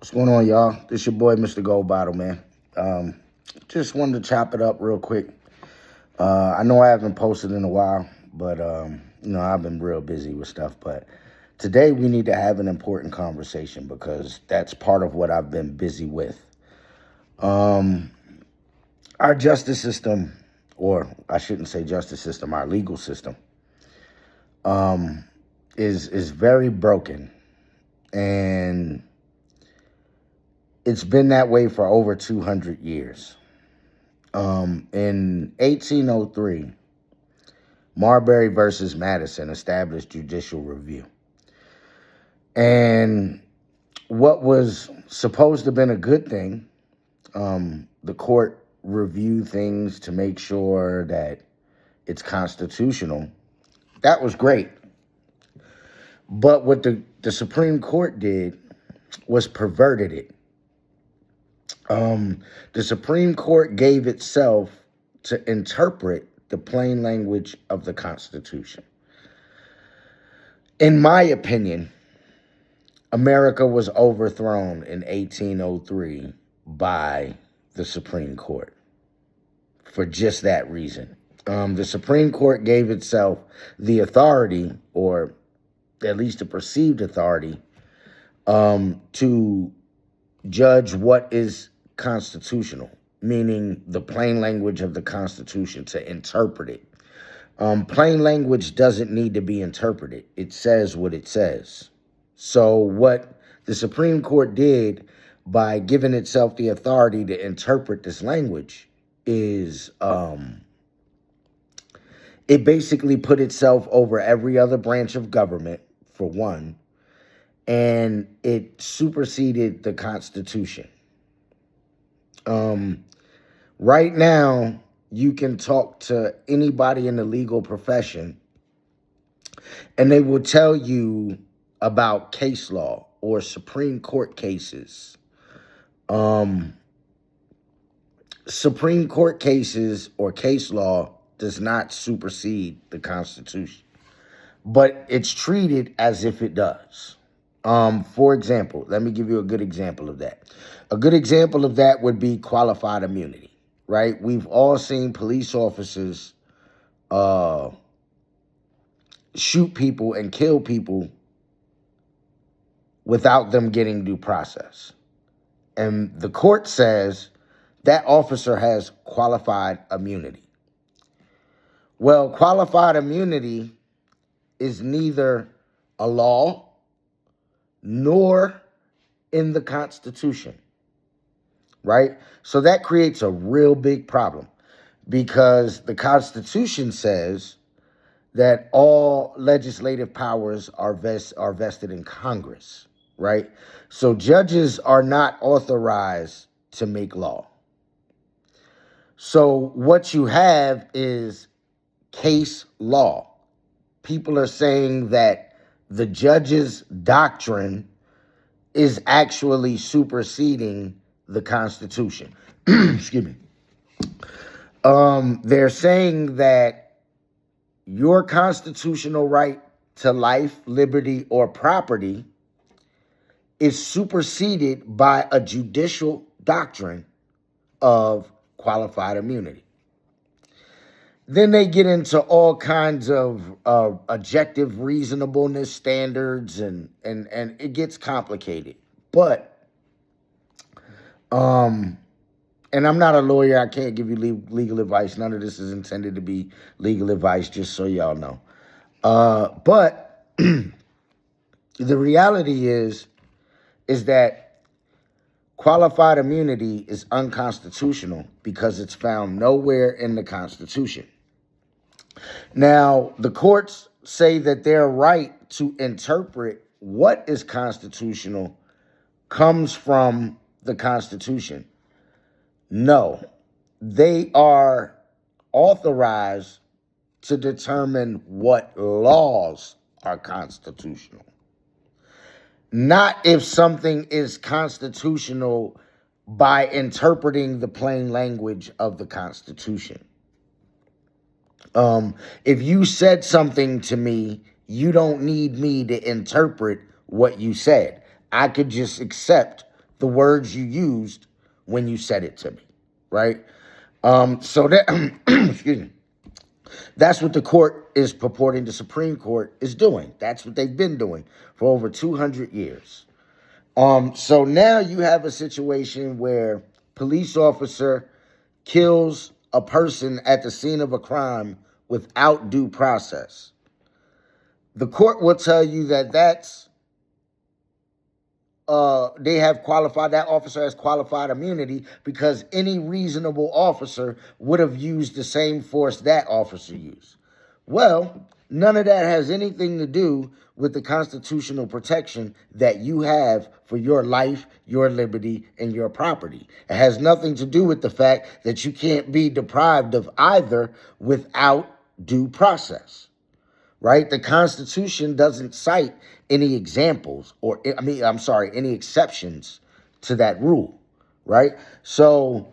What's going on, y'all? This your boy, Mr. Gold Bottle, man. Just wanted to chop it up real quick. I know I haven't posted in a while, but, I've been real busy with stuff. But today we need to have an important conversation because that's part of what I've been busy with. Our justice system, or I shouldn't say justice system, our legal system, is very broken. And it's been that way for over 200 years. In 1803, Marbury versus Madison established judicial review. And what was supposed to have been a good thing, the court reviewed things to make sure that it's constitutional. That was great. But what the Supreme Court did was perverted it. The Supreme Court gave itself to interpret the plain language of the Constitution. In my opinion, America was overthrown in 1803 by the Supreme Court for just that reason. The Supreme Court gave itself the authority, or at least the perceived authority, to judge what is constitutional, meaning the plain language of the Constitution, to interpret it. Plain language doesn't need to be interpreted. It says what it says. So what the Supreme Court did by giving itself the authority to interpret this language is it basically put itself over every other branch of government, for one, and it superseded the Constitution. Right now, you can talk to anybody in the legal profession, and they will tell you about case law or Supreme Court cases. Supreme Court cases or case law does not supersede the Constitution, but it's treated as if it does. For example, let me give you a good example of that. A good example of that would be qualified immunity, right? We've all seen police officers shoot people and kill people without them getting due process. And the court says that officer has qualified immunity. Well, qualified immunity is neither a law nor in the Constitution, right? So that creates a real big problem because the Constitution says that all legislative powers are vested in Congress, right? So judges are not authorized to make law. So what you have is case law. People are saying that the judge's doctrine is actually superseding the Constitution. Excuse me. They're saying that your constitutional right to life, liberty, or property is superseded by a judicial doctrine of qualified immunity. Then they get into all kinds of objective reasonableness standards, and it gets complicated. But, and I'm not a lawyer. I can't give you legal advice. None of this is intended to be legal advice, just so y'all know. But the reality is that qualified immunity is unconstitutional because it's found nowhere in the Constitution. Now, the courts say that their right to interpret what is constitutional comes from the Constitution. No, they are authorized to determine what laws are constitutional. Not if something is constitutional by interpreting the plain language of the Constitution. If you said something to me, you don't need me to interpret what you said. I could just accept the words you used when you said it to me, right? So that, excuse me, that's what the court is purporting the Supreme Court is doing. That's what they've been doing for over 200 years. So now you have a situation where police officer kills a person at the scene of a crime without due process. The court will tell you that they have qualified, that officer has qualified immunity because any reasonable officer would have used the same force that officer used. Well, none of that has anything to do with the constitutional protection that you have for your life, your liberty, and your property. It has nothing to do with the fact that you can't be deprived of either without due process. Right? The Constitution doesn't cite any examples any exceptions to that rule, right? So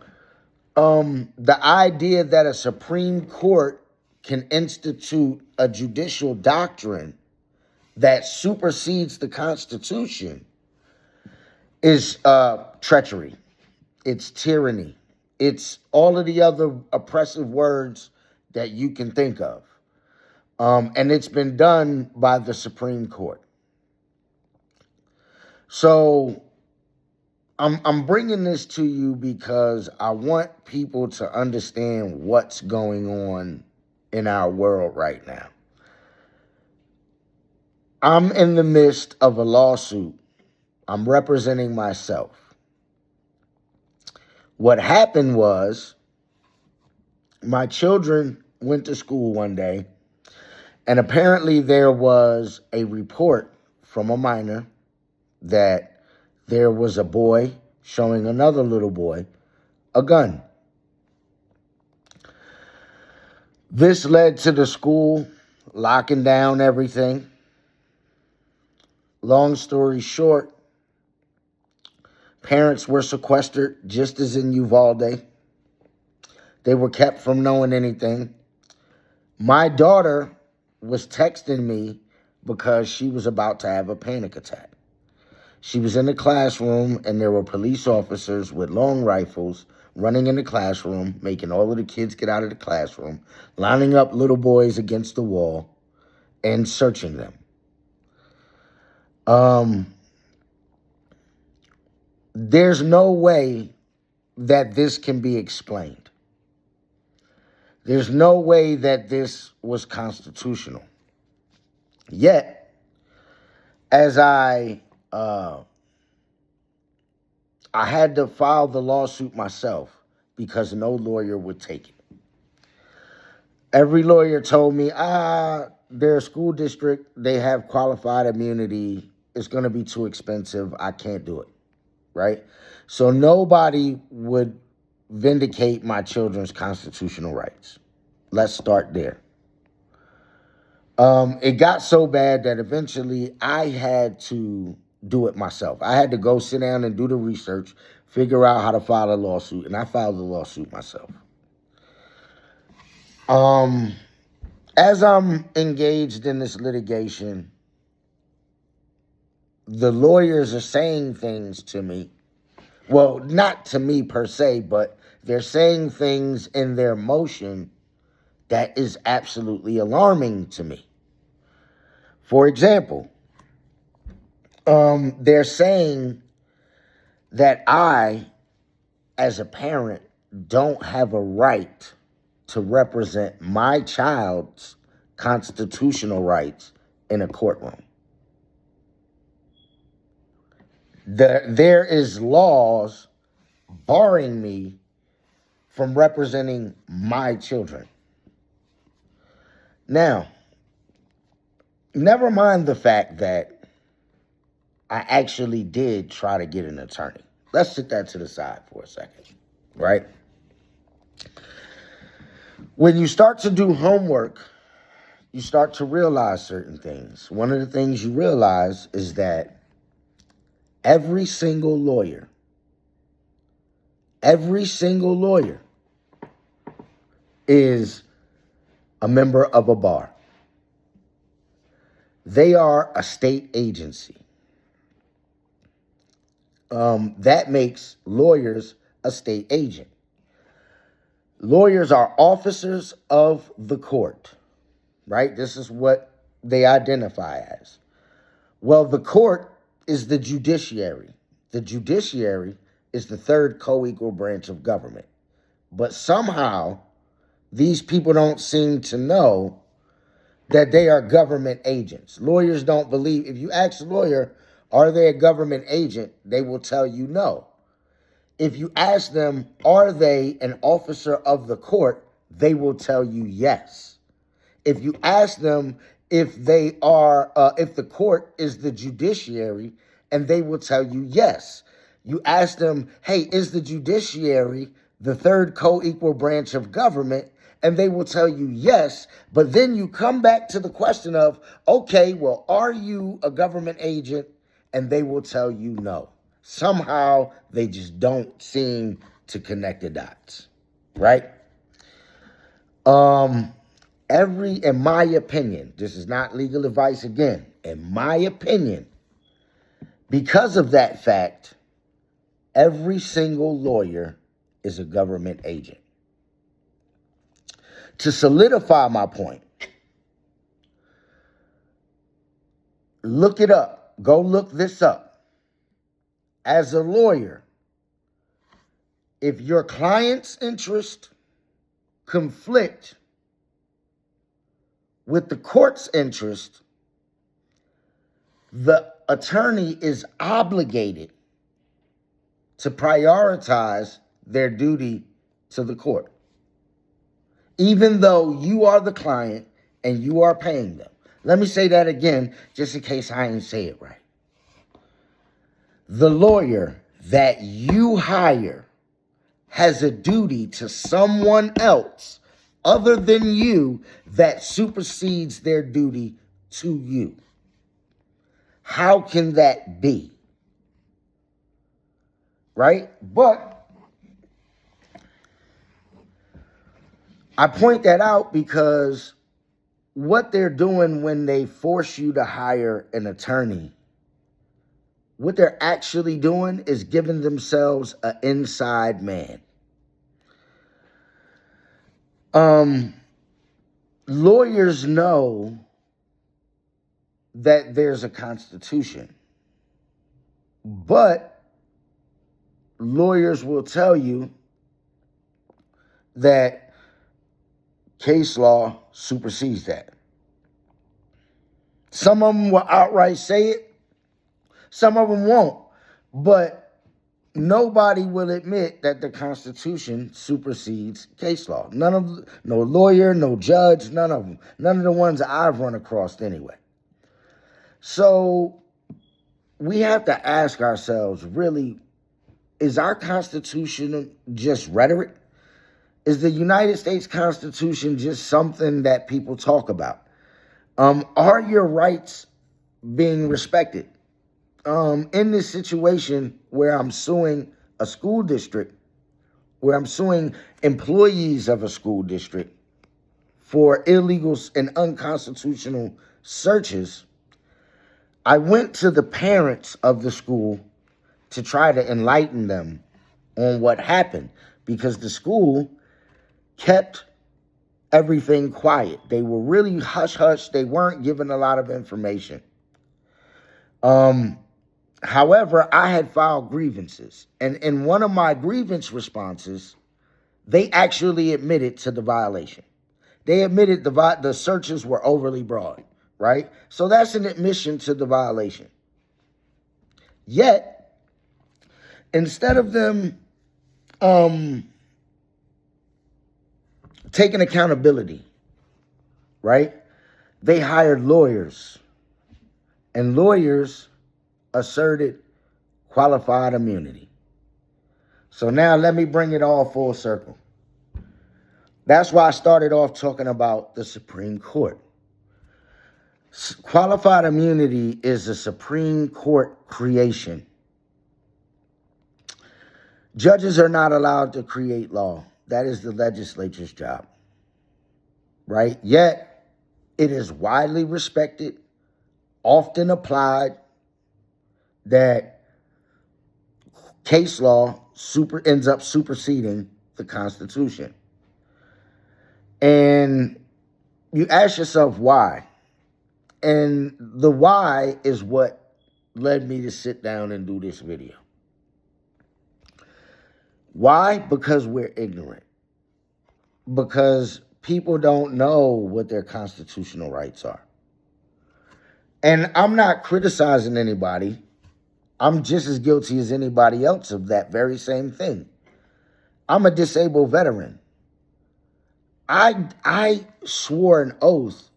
the idea that a Supreme Court can institute a judicial doctrine that supersedes the Constitution is treachery. It's tyranny. It's all of the other oppressive words that you can think of. And it's been done by the Supreme Court. So I'm bringing this to you because I want people to understand what's going on in our world right now. I'm in the midst of a lawsuit. I'm representing myself. What happened was my children went to school one day, and apparently there was a report from a minor that there was a boy showing another little boy a gun. This led to the school locking down everything. Long story short, parents were sequestered just as in Uvalde. They were kept from knowing anything. My daughter was texting me because she was about to have a panic attack. She was in the classroom and there were police officers with long rifles running in the classroom, making all of the kids get out of the classroom, lining up little boys against the wall and searching them. There's no way that this can be explained. There's no way that this was constitutional. Yet, as I had to file the lawsuit myself because no lawyer would take it. Every lawyer told me, they're a school district, they have qualified immunity, it's going to be too expensive, I can't do it, right? So nobody would vindicate my children's constitutional rights. Let's start there. It got so bad that eventually I had to do it myself. I had to go sit down and do the research, figure out how to file a lawsuit, and I filed the lawsuit myself. As I'm engaged in this litigation, the lawyers are saying things to me. Well, not to me per se, but they're saying things in their motion that is absolutely alarming to me. For example, they're saying that I, as a parent, don't have a right to represent my child's constitutional rights in a courtroom. There is laws barring me from representing my children. Now, never mind the fact that I actually did try to get an attorney. Let's sit that to the side for a second, right? When you start to do homework, you start to realize certain things. One of the things you realize is that every single lawyer is a member of a bar. They are a state agency. That makes lawyers a state agent. Lawyers are officers of the court, right? This is what they identify as. Well, the court is the judiciary. The judiciary is the third co-equal branch of government. But somehow, these people don't seem to know that they are government agents. Lawyers don't believe. If you ask a lawyer, are they a government agent? They will tell you no. If you ask them, are they an officer of the court? They will tell you yes. If you ask them if they are, if the court is the judiciary, and they will tell you yes. You ask them, hey, is the judiciary the third co-equal branch of government? And they will tell you yes. But then you come back to the question of, okay, well, are you a government agent? And they will tell you no. Somehow they just don't seem to connect the dots, right? In my opinion, this is not legal advice again, in my opinion, because of that fact, every single lawyer is a government agent. To solidify my point, look it up. Go look this up. As a lawyer, if your client's interests conflict with the court's interest, the attorney is obligated to prioritize their duty to the court, even though you are the client and you are paying them. Let me say that again, just in case I didn't say it right. The lawyer that you hire has a duty to someone else other than you that supersedes their duty to you. How can that be? Right? But I point that out because what they're doing when they force you to hire an attorney, what they're actually doing is giving themselves an inside man. Lawyers know that there's a constitution, but lawyers will tell you that case law supersedes that. Some of them will outright say it. Some of them won't. But nobody will admit that the Constitution supersedes case law. No lawyer, no judge, none of them. None of the ones I've run across anyway. So we have to ask ourselves, really, is our Constitution just rhetoric? Is the United States Constitution just something that people talk about? Are your rights being respected? In this situation where I'm suing a school district, where I'm suing employees of a school district for illegal and unconstitutional searches, I went to the parents of the school to try to enlighten them on what happened, because the school kept everything quiet. They were really hush-hush. They weren't given a lot of information. However, I had filed grievances. And in one of my grievance responses, they actually admitted to the violation. They admitted the searches were overly broad, right? So that's an admission to the violation. Yet, instead of them taking accountability, right, they hired lawyers. And lawyers asserted qualified immunity. So now let me bring it all full circle. That's why I started off talking about the Supreme Court. Qualified immunity is a Supreme Court creation. Judges are not allowed to create law. That is the legislature's job, right? Yet, it is widely respected, often applied, that case law ends up superseding the Constitution. And you ask yourself why. And the why is what led me to sit down and do this video. Why? Because we're ignorant. Because people don't know what their constitutional rights are. And I'm not criticizing anybody. I'm just as guilty as anybody else of that very same thing. I'm a disabled veteran. I swore an oath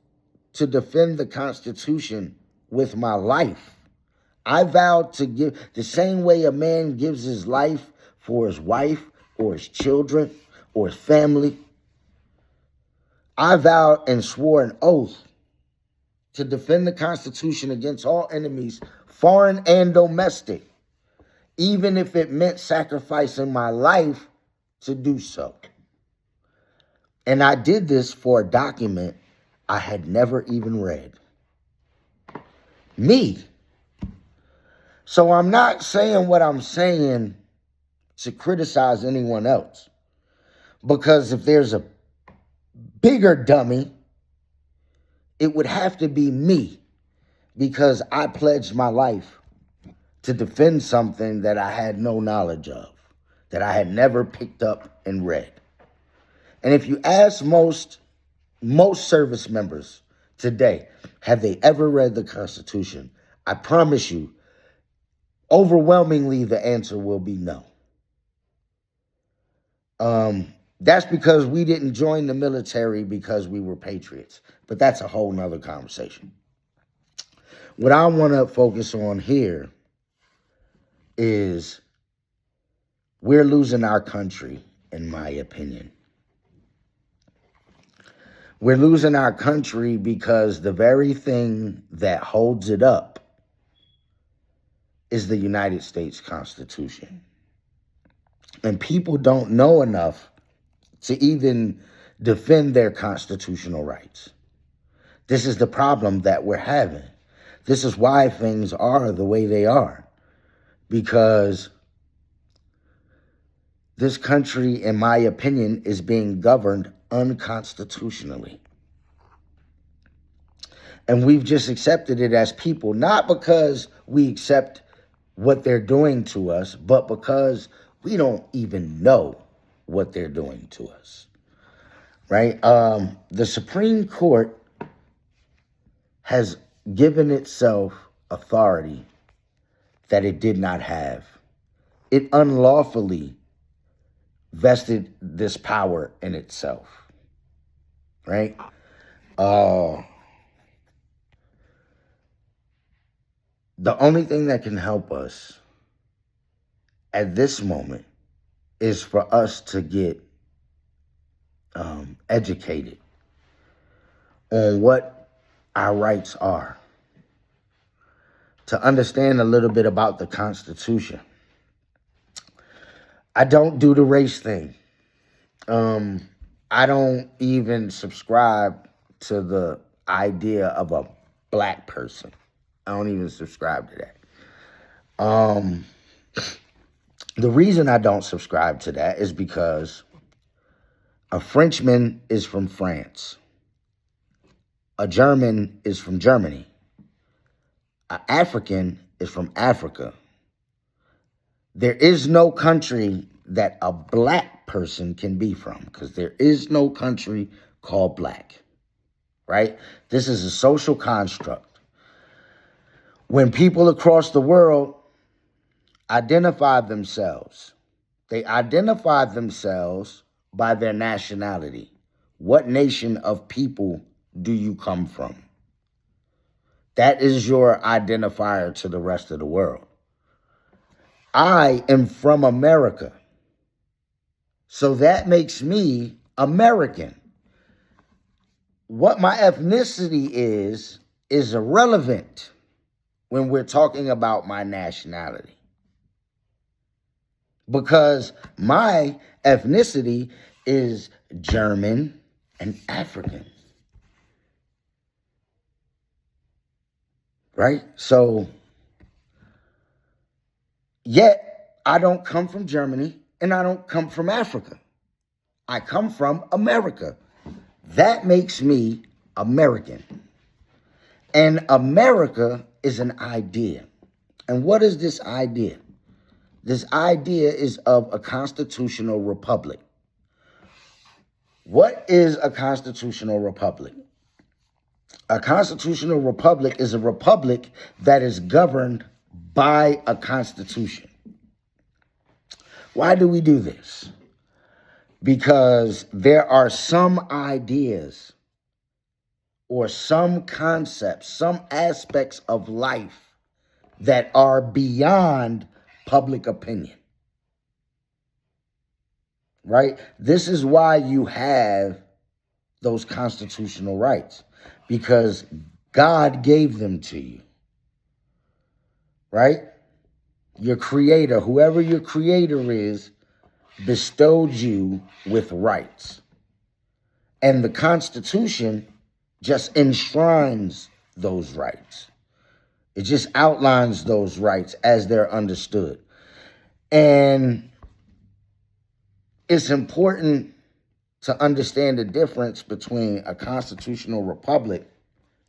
to defend the Constitution with my life. I vowed to give the same way a man gives his life for his wife or his children or his family. I vowed and swore an oath to defend the Constitution against all enemies, foreign and domestic, even if it meant sacrificing my life to do so. And I did this for a document I had never even read. Me. So I'm not saying what I'm saying to criticize anyone else. Because if there's a bigger dummy, it would have to be me. Because I pledged my life to defend something that I had no knowledge of, that I had never picked up and read. And if you ask most service members today, have they ever read the Constitution? I promise you, overwhelmingly, the answer will be no. That's because we didn't join the military because we were patriots. But that's a whole nother conversation. What I want to focus on here is we're losing our country, in my opinion. We're losing our country because the very thing that holds it up is the United States Constitution. And people don't know enough to even defend their constitutional rights. This is the problem that we're having. This is why things are the way they are. Because this country, in my opinion, is being governed unconstitutionally. And we've just accepted it as people, not because we accept what they're doing to us, but because we don't even know what they're doing to us, right? The Supreme Court has given itself authority that it did not have. It unlawfully vested this power in itself, right? The only thing that can help us at this moment is for us to get educated on what our rights are, to understand a little bit about the Constitution. I don't do the race thing. I don't even subscribe to the idea of a black person. I don't even subscribe to that. The reason I don't subscribe to that is because a Frenchman is from France. A German is from Germany. An African is from Africa. There is no country that a black person can be from, because there is no country called black, right? This is a social construct. When people across the world identify themselves, they identify themselves by their nationality. What nation of people do you come from? That is your identifier to the rest of the world. I am from America. So that makes me American. What my ethnicity is irrelevant when we're talking about my nationality. Because my ethnicity is German and African. Right? So, yet I don't come from Germany and I don't come from Africa. I come from America. That makes me American. And America is an idea. And what is this idea? This idea is of a constitutional republic. What is a constitutional republic? A constitutional republic is a republic that is governed by a constitution. Why do we do this? Because there are some ideas or some concepts, some aspects of life that are beyond public opinion. Right? This is why you have those constitutional rights, because God gave them to you. Right? Your creator, whoever your creator is, bestowed you with rights. And the Constitution just enshrines those rights. It just outlines those rights as they're understood. And it's important to understand the difference between a constitutional republic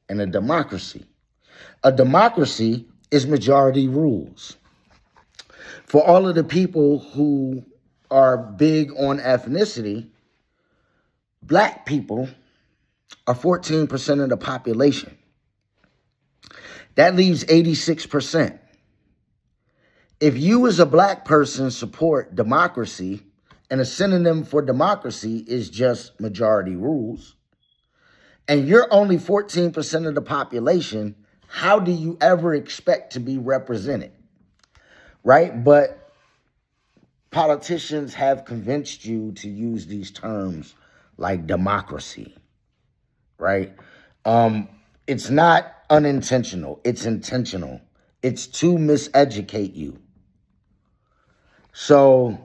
and a democracy. A democracy is majority rules. For all of the people who are big on ethnicity, black people are 14% of the population. That leaves 86%. If you as a black person support democracy, and a synonym for democracy is just majority rules, and you're only 14% of the population, how do you ever expect to be represented? Right? But politicians have convinced you to use these terms like democracy, right? It's not unintentional. It's intentional. It's to miseducate you. So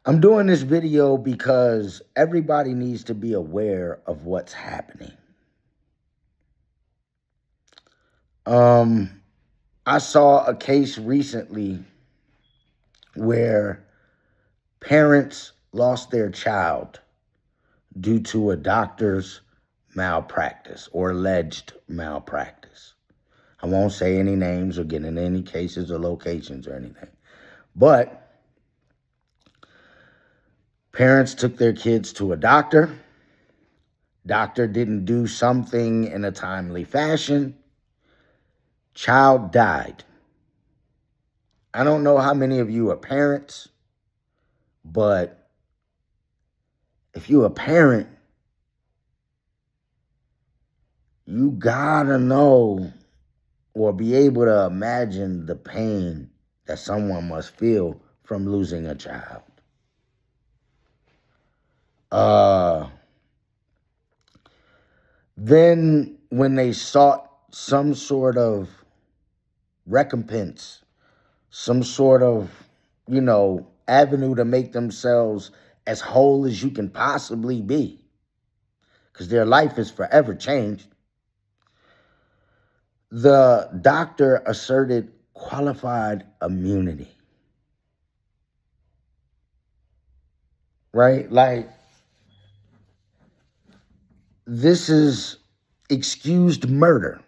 I'm doing this video because everybody needs to be aware of what's happening. I saw a case recently where parents lost their child due to a doctor's malpractice or alleged malpractice. I won't say any names or get into any cases or locations or anything. But parents took their kids to a doctor. Doctor didn't do something in a timely fashion. Child died. I don't know how many of you are parents, but if you're a parent, you gotta know or be able to imagine the pain that someone must feel from losing a child. Then when they sought some sort of recompense, some sort of, avenue to make themselves as whole as you can possibly be, because their life is forever changed, the doctor asserted qualified immunity. Right? Like, this is excused murder.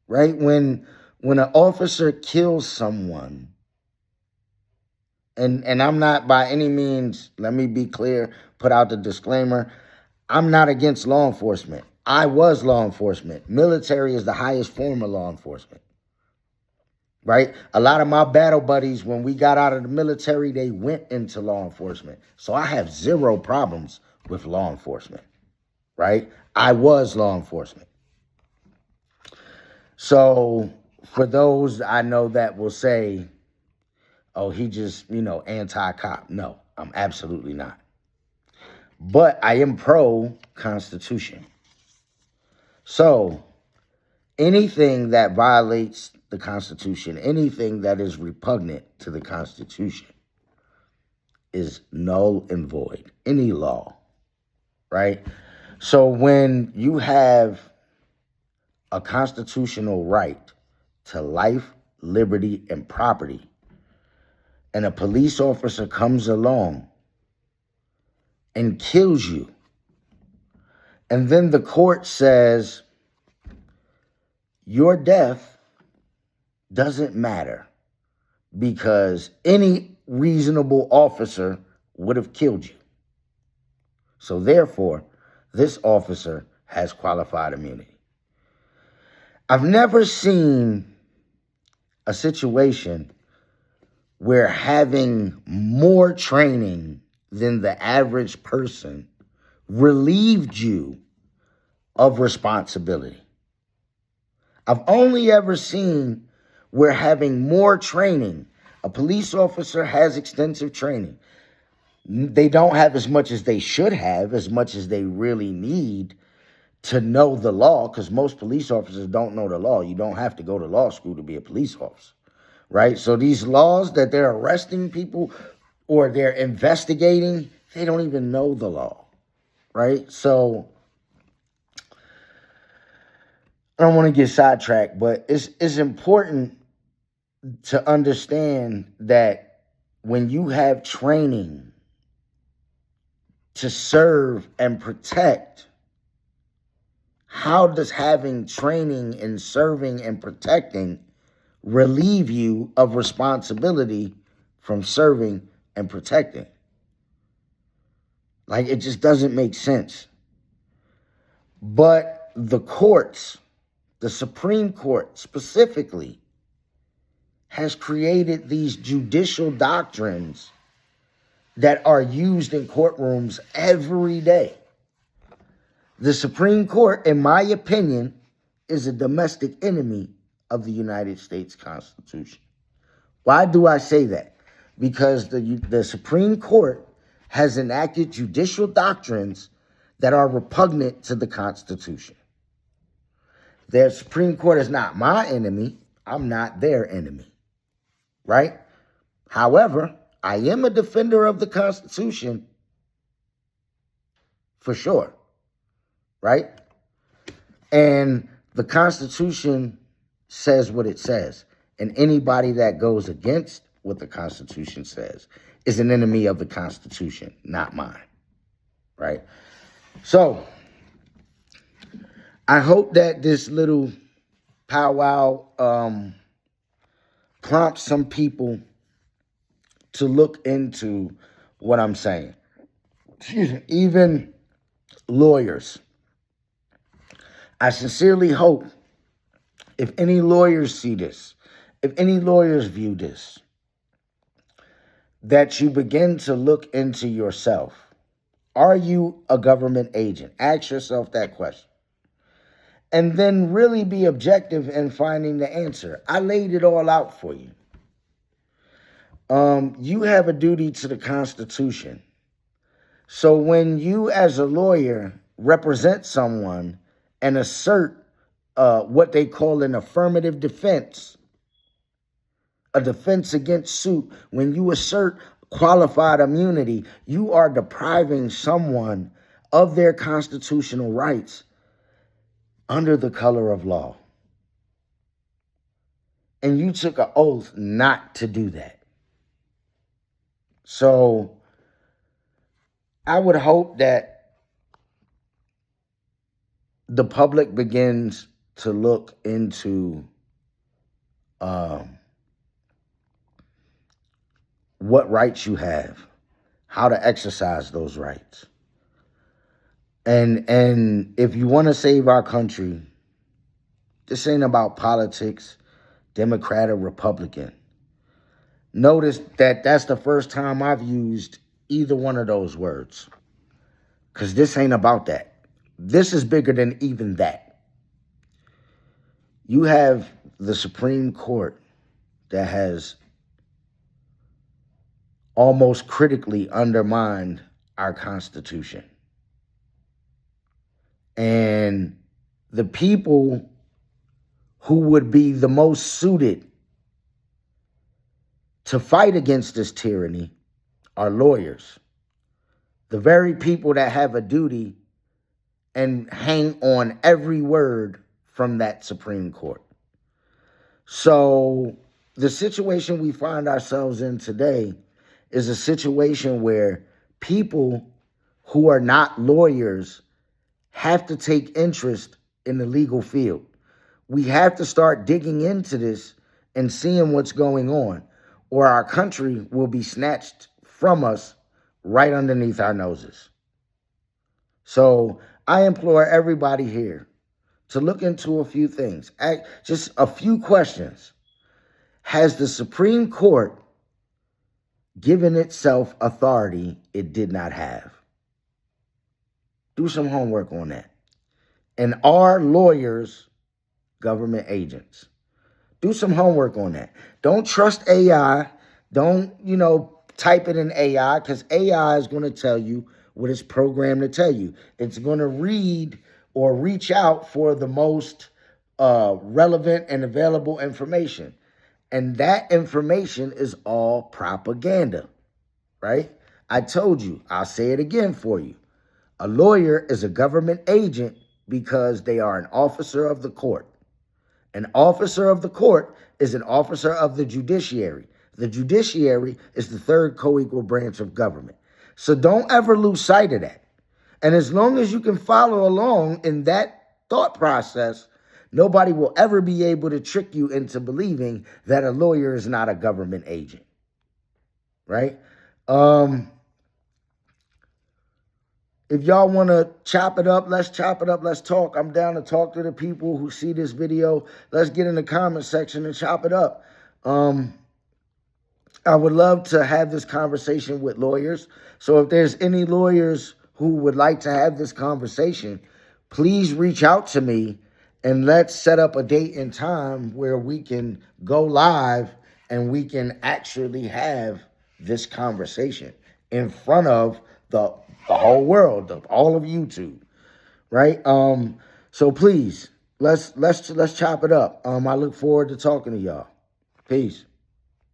Right? When an officer kills someone, and I'm not by any means, let me be clear, put out the disclaimer, I'm not against law enforcement. I was law enforcement. Military is the highest form of law enforcement. Right? A lot of my battle buddies, when we got out of the military, they went into law enforcement. So I have zero problems with law enforcement. Right? I was law enforcement. So for those I know that will say, oh, he just, anti-cop. No, I'm absolutely not. But I am pro-Constitution. So anything that violates the Constitution, anything that is repugnant to the Constitution is null and void. Any law, right? So when you have a constitutional right to life, liberty, and property, and a police officer comes along and kills you, and then the court says your death doesn't matter because any reasonable officer would have killed you. So therefore, this officer has qualified immunity. I've never seen a situation where having more training than the average person relieved you of responsibility. I've only ever seen where having more training, a police officer has extensive training. They don't have as much as they should have, as much as they really need to know the law, because most police officers don't know the law. You don't have to go to law school to be a police officer, right? So these laws that they're arresting people or they're investigating, they don't even know the law, right? So I don't want to get sidetracked, but it's important to understand that when you have training to serve and protect, how does having training in serving and protecting relieve you of responsibility from serving and protecting? Like, it just doesn't make sense. But the courts, the Supreme Court specifically, has created these judicial doctrines that are used in courtrooms every day. The Supreme Court, in my opinion, is a domestic enemy of the United States Constitution. Why do I say that? Because the Supreme Court has enacted judicial doctrines that are repugnant to the Constitution. The Supreme Court is not my enemy. I'm not their enemy, right? However, I am a defender of the Constitution for sure, right? And the Constitution says what it says. And anybody that goes against what the Constitution says is an enemy of the Constitution, not mine, right? So I hope that this little powwow prompts some people to look into what I'm saying. Excuse me, even lawyers. I sincerely hope if any lawyers see this, if any lawyers view this, that you begin to look into yourself. Are you a government agent? Ask yourself that question. And then really be objective in finding the answer. I laid it all out for you. You have a duty to the Constitution. So when you as a lawyer represent someone and assert what they call an affirmative defense, a defense against suit, when you assert qualified immunity, you are depriving someone of their constitutional rights under the color of law. And you took an oath not to do that. So I would hope that the public begins to look into what rights you have, how to exercise those rights. And if you want to save our country, this ain't about politics, Democrat or Republican. Notice that that's the first time I've used either one of those words, because this ain't about that. This is bigger than even that. You have the Supreme Court that has almost critically undermined our Constitution. And the people who would be the most suited to fight against this tyranny are lawyers. The very people that have a duty and hang on every word from that Supreme Court. So the situation we find ourselves in today is a situation where people who are not lawyers have to take interest in the legal field. We have to start digging into this and seeing what's going on, or our country will be snatched from us right underneath our noses. So I implore everybody here to look into a few things, just a few questions. Has the Supreme Court given itself authority it did not have? Do some homework on that. And are lawyers government agents? Do some homework on that. Don't trust AI. Don't, type it in AI, because AI is going to tell you what it's programmed to tell you. It's going to read or reach out for the most relevant and available information. And that information is all propaganda, right? I told you, I'll say it again for you. A lawyer is a government agent because they are an officer of the court. An officer of the court is an officer of the judiciary. The judiciary is the third co-equal branch of government. So don't ever lose sight of that. And as long as you can follow along in that thought process, nobody will ever be able to trick you into believing that a lawyer is not a government agent, right? If y'all want to chop it up, let's chop it up. Let's talk. I'm down to talk to the people who see this video. Let's get in the comment section and chop it up. I would love to have this conversation with lawyers. So if there's any lawyers who would like to have this conversation, please reach out to me and let's set up a date and time where we can go live and we can actually have this conversation in front of the whole world, of all of YouTube, right? So please, let's chop it up. I look forward to talking to y'all. Peace.